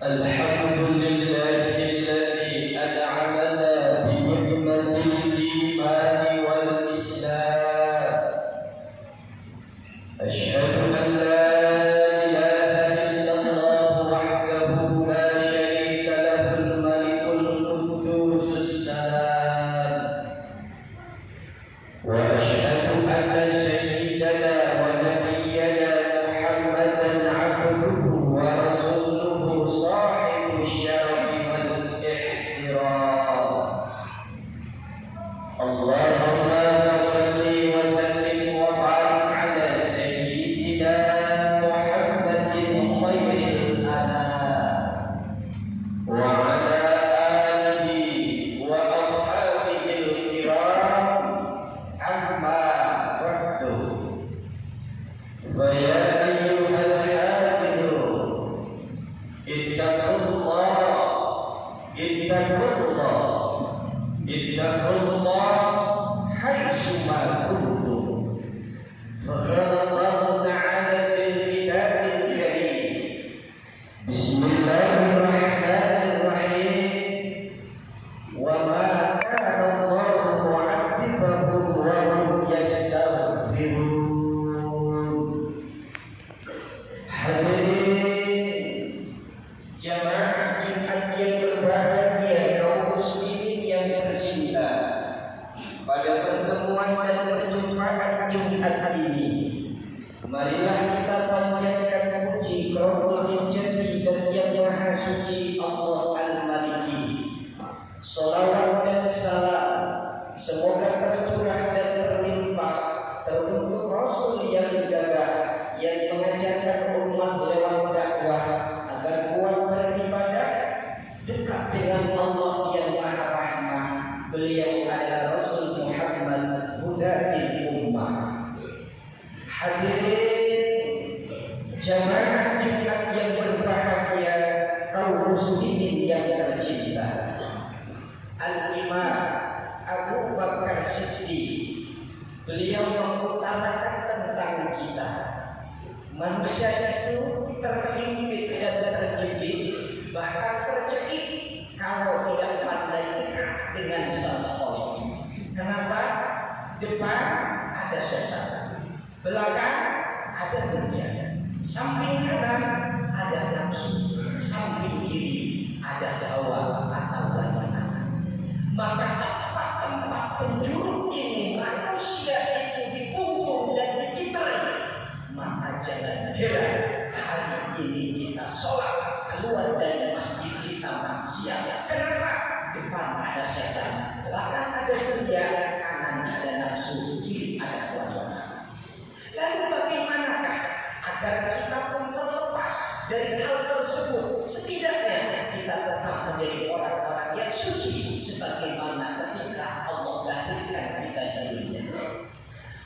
الحمد لله الذي أنعمنا بنعمة الإيمان والإسلام. أشهد أن لا إله إلا الله وحده لا شريك له الملك القدوس السلام. وأشهد أن سيدنا ونبينا محمدا عبده ورسوله صاحب الشرف والاحترام. اللهم صل وسلم وبارك على سيدنا محمد خير الأنام وعلى آله وأصحابه الكرام. أما بعد، فيا أيها الحاضرون اتقوا الله حيثما كنتم. فقال الله تعالى في الكتاب الكريم: بسم الله الرحمن الرحيم. وما كان الله معذبهم وهم يستغفرون. Hadirin jamaah Jumat yang berbahagia, kaum muslimin yang tercinta, pada pertemuan dan perjumpaan Jumat ini, marilah kita panjatkan puji Rabbul Izzati dan Yang Maha Suci Allah Al-Maliki. Salawat dan salam semoga tercurah dan terlimpah teruntuk Rasul yang gagah, yang mengajarkan umat lewat dakwah agar kuat beribadah, dekat dengan Allah yang Maha Rahmah. Beliau adalah Rasul Muhammad, Hudadil Ummah. Hadirin jamaah Jumat yang berbahagia, kaum muslimin yang tercinta, Al-Imam Abu Bakar Siddiq beliau mengutarakan tentang kita, manusia itu terimpit dan terjepit, bahkan tercekik kalau tidak pandai dekat dengan Sang Khaliq. Kenapa? Depan ada setan, belakang ada dunia, samping kanan ada nafsu, samping kiri ada hawa atau lawanan. Maka apa tempat penjuru ini manusia itu dipunggung dan dikiteri, maka jangan heran hari ini kita sholat keluar dari masjid kita maksiat. Kenapa? Depan ada setan, belakang ada dunia, kanan ada nafsu, kiri ada wanita. Lalu bagaimanakah agar kita pun terlepas dari hal tersebut? Setidaknya kita tetap menjadi orang-orang yang suci sebagaimana ketika Allah lahirkan kita di dunia.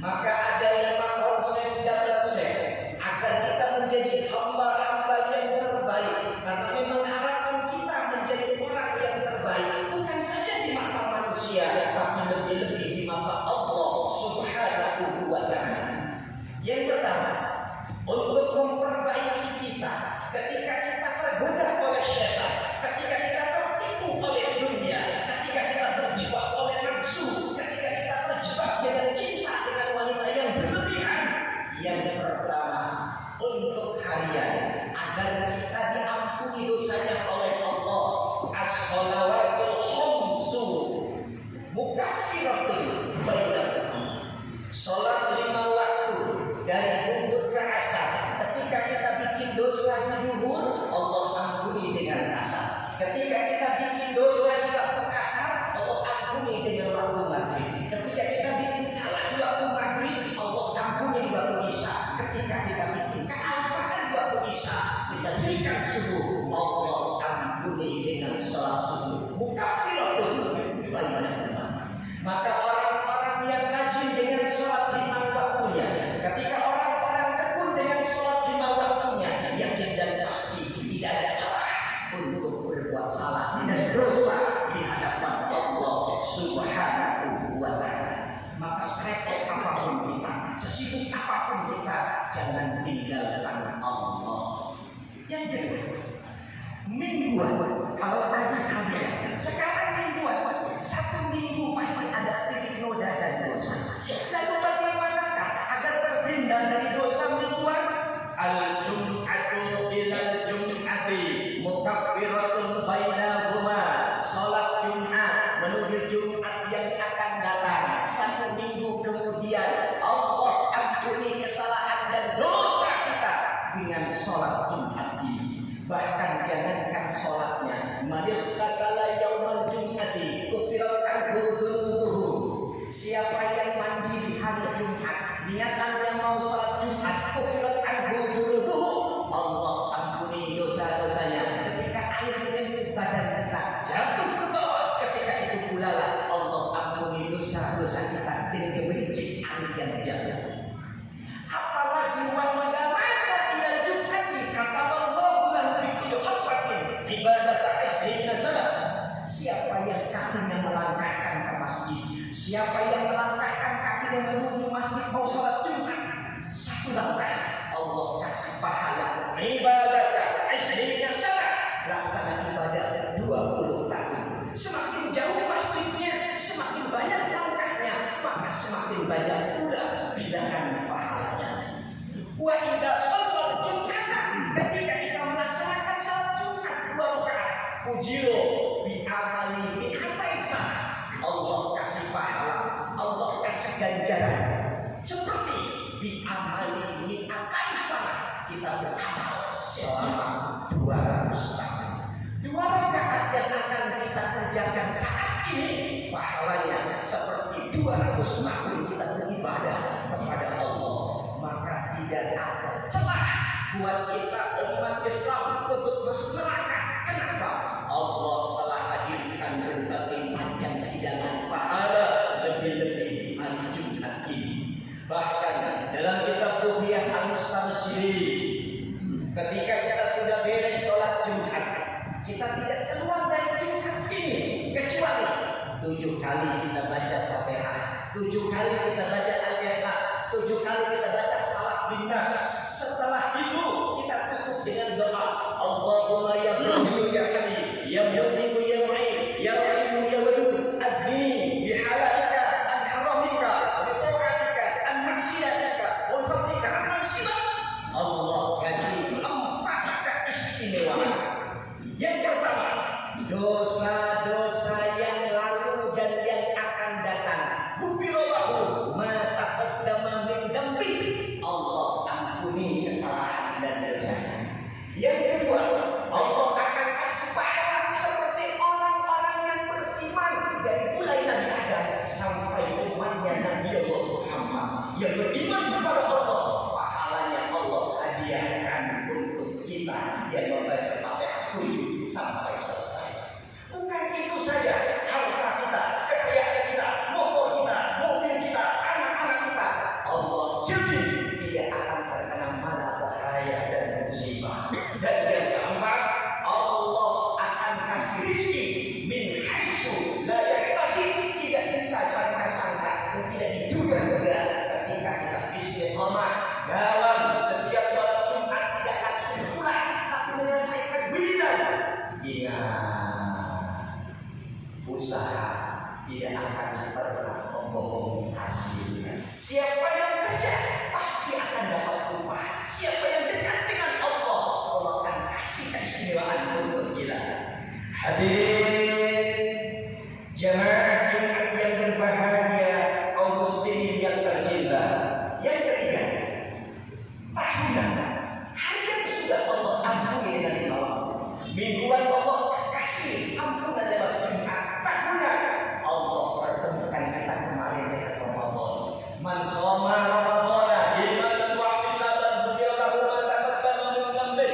Maka ada 5 konsep dan resep agar kita menjadi hamba-hamba yang terbaik, karena memang harapan kita menjadi orang yang terbaik bukan saja di mata manusia, tapi lebih-lebih di mata Allah Subhanahu wa Ta'ala. Yang pertama, untuk memperbaiki kita ketika kita tergoda oleh syaitan, ketika kita tertipu oleh dunia, ketika kita terjebak oleh nafsu, ketika kita terjebak dengan cinta dengan wanita yang berlebihan. Yang pertama, untuk harian agar kita diampuni dosanya oleh Allah, as-shalawatul khamsu mukaffiratun bainakum. Salat 5 waktu dari zuhur ke asar. Ketika kita bikin dosa di zuhur, Allah ampuni dengan asar. Ketika kita bikin dosa di waktu asar, Allah ampuni dengan waktu maghrib. Ketika kita bikin salah di waktu maghrib, Allah ampuni di waktu isya. Ketika kita bikin kealpaan di waktu isya, kita berikan subuh, Allah ampuni dengan salat subuh. Mukaffiratun bainakum. Maka orang-orang yang rajin dengan salat 5 waktunya, ketika orang-orang tekun dengan salat 5 waktunya, yakin dan pasti tidak ada celah untuk berbuat salah dan dosa di hadapan Allah Subhanahu wa Ta'ala. Maka serepot apapun kita, sesibuk apapun kita, jangan tinggalkan Allah. Yang kedua, mingguan. Kalau tadi ada, sekarang mingguan. Satu minggu pasti ada titik noda dan dosa. Lalu bagaimanakah agar terhindar dari dosa mingguan? Al-jum'atu ilal jum'ati mukaffiratun bainahuma. Salat Jumat menuju Jumat yang akan datang. Satu minggu kemudian Allah ampuni kesalahan dan dosa kita dengan salat Jumat ini. Bahkan jangankan salatnya, manightasala yaumal jum'ati kufirat anhu dzunubuhu. Siapa yang mandi di hari Jumat, niatannya mau salat Jumat, kufirat anhu dzunubuhu, Allah ampuni dosa-dosanya. Ketika air menyentuh badan kita, jatuh ke bawah, ketika itu pula lah Allah ampuni dosa-dosa kita dengan kebericik air yang jatuh. Apalagi wa idza masa ila Jum'ati kataballahu lahu bi kulli khatratin ibadata 20 sana. Siapa yang kakinya melangkahkan ke masjid, siapa yang melangkahkan kakinya menuju masjid mau salat Jumat, satu langkah Allah kasih pahala ibadata 20 sana, laksana ibadah 20 tahun. Semakin jauh masjidnya, semakin banyak langkahnya, maka semakin banyak pula bilangan pahalanya. Wa idza shallal jum'ata, ketika kita melaksanakan salat Jumat 2 rakaat, ujiro bi amali bi hataisa, Allah kasih pahala, Allah kasih ganjaran seperti bi amali bi hataisa, kita beramal selama 200 tahun. 2 rakaat yang akan kita kerjakan saat ini pahalanya seperti 200 tahun kita beribadah kepada Allah. Maka tidak ada celah buat kita umat Islam untuk masuk neraka. Kenapa? Allah telah hadirkan berbagai macam hidangan pahala lebih-lebih di hari Jumat ini. Bahkan dalam kitab Tuhiyah Al-Mustamsyiri, ketika kita sudah beres sholat Jumat, kita tidak keluar dari Jumat ini kecuali 7 kali kita baca Fatihah, 7 kali kita baca Al-Ikhlas, 7 kali kita baca Falaq bin Nas. Setelah itu kita tutup dengan doa, Allahumma ya Ghafur ya Halim ya Mughni ya Mu'in ya Rahim ya Wadud adni bihalalika an haramika bi ta'atika an maksiatika wa fadlika an maksiat. Allah kasih 4 keistimewaan. Yang pertama, dosa-dosa yang lalu dan yang akan datang, ghufirallahu ma taqaddama min dzambi, Allah ampuni kesalahan dan dosanya. Yang kedua, Allah akan kasih pahala seperti orang-orang yang beriman dari mulai Nabi Adam sampai umatnya Nabi Allah Muhammad yang beriman kepada Allah. Pahalanya Allah hadiahkan untuk kita yang membaca Fatihah 7 sampai selesai. Bukan itu saja, harta kita, kekayaan kita, motor kita, mobil kita, anak-anak kita, Allah jamin tidak akan terkena malapetaka dan musibah. Dan yang keempat, Allah akan kasih rezeki min haitsu la yahtasib, tidak bisa sangka-sangka dan tidak diduga-duga. Ketika kita istiqomah dalam setiap sholat Jumat tidak langsung pulang, tapi menyelesaikan wiridan. Ingat, usaha tidak akan pernah membohongi hasilnya. Siapa yang kerja pasti akan dapat upah. Siapa yang dekat dengan Allah, Allah akan kasih keistimewaan untuk kita. Hadirin jemaah Jumat yang berbahagia, kaum muslimin yang tercinta. Yang ketiga, tahunan, hari yang sudah Allah ampuni dengan Allah. Mingguan Allah kasih ampunan lewat Jumat. Tahunan Allah pertemukan kita kemarin dengan Ramadan. Man shoma Ramadhana imanan wa ihtisaban ghufira lahu ma taqaddama min dhanbi.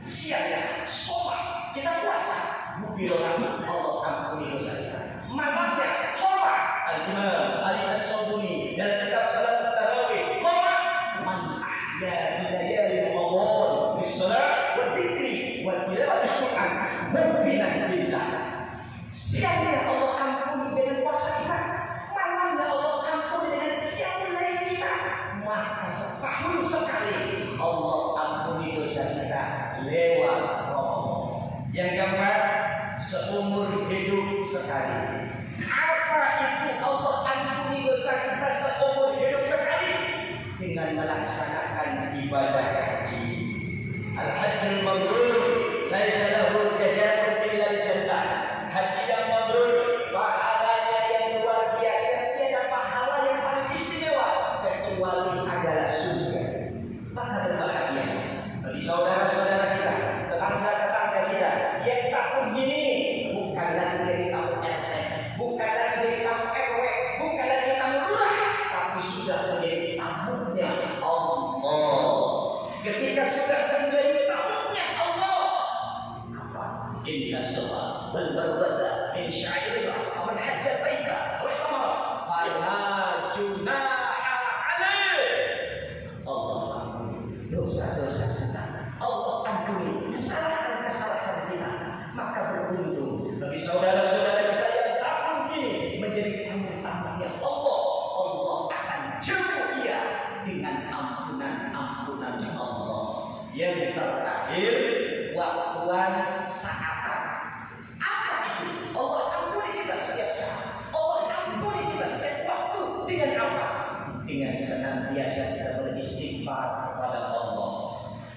Siangnya shoma, kita puasa, ghufira lahu, Allah ampuni dosa kita. Malamnya qoma, Al-Imam Ali As-Sabuni dalam kitab Salat Tarawih, qoma man ahya layali Ramadan bis-shalah wa dzikri wa tilawati Quran mu'minan billah. Siangnya Allah ampuni dengan puasa kita, malamnya Allah ampuni dengan qiyamul lail kita. Maka setahun sekali Allah ampuni dosa kita lewat Ramadan. Yang keempat, seumur hidup sekali. Apa itu Allah ampuni dosa kita seumur hidup sekali? Dengan melaksanakan ibadah haji. Al-hajjul mabrur laisa lahu jazaa'un illa al-jannah. Haji yang mabrur pahalanya yang luar biasa, tiada pahala yang paling istimewa kecuali adalah surga. Maka berbahagia bagi saudara-saudara kita, tetangga-tetangga kita yang tahun ini bukan lagi jadi tamu RT, bukan lagi jadi tamu RW, bukan lagi tamu lurah, tapi sudah menjadi tamunya Allah. Ketika sudah menjadi tamunya Allah, apa? Inna sholat wal barbada min sya'irillah wa man hajja baita wa tamara fala junaha alaih. Allah ampuni dosa-dosa kita, Allah ampuni kesalahan-kesalahan kita. Maka beruntung bagi saudara-saudara kita yang tahun ini menjadi tamu-tamunya Allah. Allah akan jamu dia dengan ampunan-ampunan Allah. Yang terakhir, waktuan saatan. Apa itu? Allah ampuni kita setiap saat. Allah ampuni kita setiap waktu. Dengan apa? Dengan senantiasa kita beristighfar kepada Allah.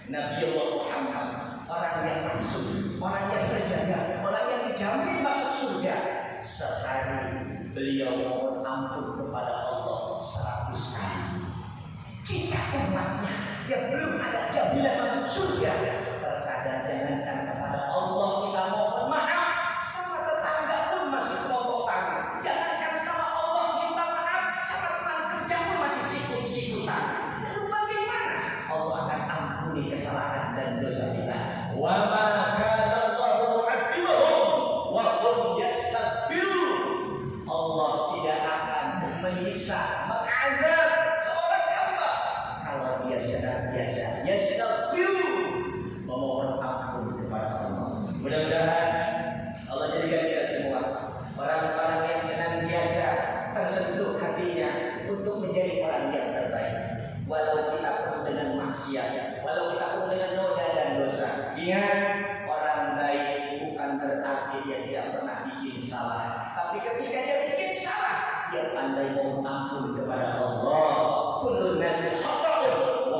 Nabi Allah Muhammad, orang yang masuk, orang yang terjaga, orang yang dijamin masuk surga, sehari beliau mohon ampun kepada Allah 100 kali. Kita umatnya yang belum ada jaminan masuk surga, terkadang jangankan kepada Allah kita mohon maaf, sama tetangga pun masih potong tangan. Jangankan sama Allah minta maaf, sama teman kerja pun masih sikut-sikutan. Lalu bagaimana Allah akan ampuni kesalahan dan dosa kita? Wa ma kana Allahu mu'adzibahum wa hum yastaghfirun. Allah tidak akan menyiksa, mengazab seorang hamba kalau dia senantiasa yastaghfiru, memohon ampun kepada Allah. Mudah-mudahan Allah jadikan kita semua orang-orang yang senantiasa tersentuh hatinya untuk menjadi orang yang terbaik. Walau kita penuh dengan maksiat, walau kita penuh dengan noda dan dosa. Ingat, orang baik bukan berarti dia tidak pernah bikin salah, tapi ketika dia bikin salah, dia pandai mohon ampun kepada Allah. Kullu nasi khata'un wa